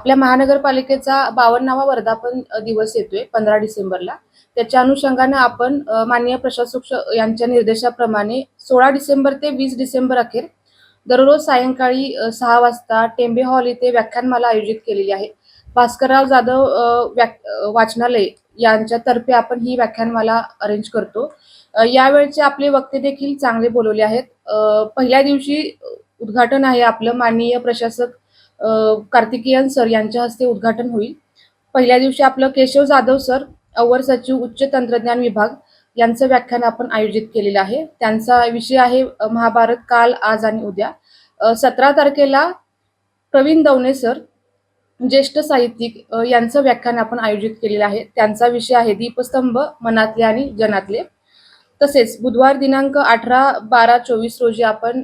आपल्या महानगरपालिकेचा 52वा वर्धापन दिवस येतोय 15 डिसेंबरला. त्याच्या अनुषंगाने आपण माननीय प्रशासक यांच्या निर्देशाप्रमाणे 16 डिसेंबर ते 20 डिसेंबर अखेर दररोज सायंकाळी 6 वाजता टेंबे हॉल येथे व्याख्यानमाला आयोजित केलेली आहे. भास्करराव जाधव वाचनालय यांच्यातर्फे आपण ही व्याख्यानमाला अरेंज करतो. यावेळचे आपले वक्ते देखील चांगले बोलवले आहेत. पहिल्या दिवशी उद्घाटन आहे आपलं माननीय प्रशासक कार्तिकेयन सर यांच्या हस्ते उद्घाटन होईल. पहिल्या दिवशी आपलं केशव जाधव सर, अवर सचिव उच्च तंत्रज्ञान विभाग यांचं व्याख्यान आपण आयोजित केलेलं आहे. त्यांचा विषय आहे महाभारत काल, आज आणि उद्या. 17 तारखेला प्रवीण दवणे सर, ज्येष्ठ साहित्यिक यांचं व्याख्यान आपण आयोजित केलेलं आहे. त्यांचा विषय आहे दीपस्तंभ मनातले आणि जनातले. तसेच बुधवार दिनांक 18, 12, 24 रोजी आपण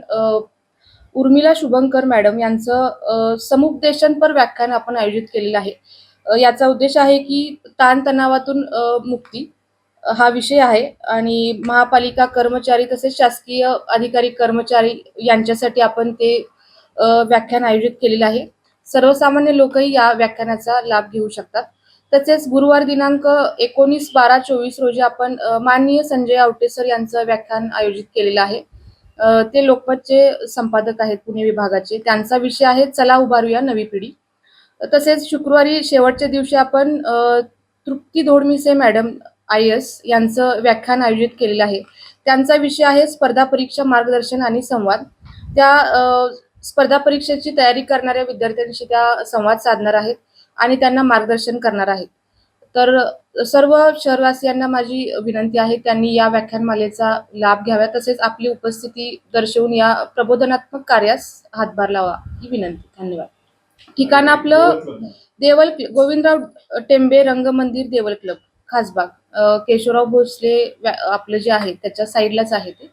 उर्मिला शुभंकर मॅडम यांचं समुपदेशनपर व्याख्यान आपण आयोजित केलेलं आहे. याचा उद्देश आहे की ताणतणावातून मुक्ती हा विषय आहे आणि महापालिका कर्मचारी तसेच शासकीय अधिकारी कर्मचारी यांच्यासाठी आपण ते व्याख्यान आयोजित केलेलं आहे. सर्वसामान्य लोकही या व्याख्यानाचा लाभ घेऊ शकतात. तसेच गुरुवार दिनांक 19, 12, 24 रोजी आपण माननीय संजय आवटे सर यांचं व्याख्यान आयोजित केलेलं आहे. ते लोकमतचे संपादक आहेत पुणे विभागाचे. त्यांचा विषय आहे चला उभारूया नवी पिढी. तसेच शुक्रवारी शेवटच्या दिवशी आपण तृप्ती धोडमिसे मॅडम IAS यांचं व्याख्यान आयोजित केलेलं आहे. त्यांचा विषय आहे स्पर्धा परीक्षा मार्गदर्शन आणि संवाद. त्या स्पर्धा परीक्षेची तयारी करणाऱ्या विद्यार्थ्यांशी त्या संवाद साधणार आहेत आणि त्यांना मार्गदर्शन करणार आहेत. तर सर्व शहरवासियांना माझी विनंती आहे त्यांनी या व्याख्यानमालेचा लाभ घ्यावा, तसेच आपली उपस्थिती दर्शवून या प्रबोधनात्मक कार्यास हातभार लावा ही विनंती. धन्यवाद. ठिकाण आपलं गोविंदराव टेंबे रंगमंदिर देवल क्लब, खासबाग, केशवराव भोसले आपलं जे आहे त्याच्या साईडलाच आहे ते.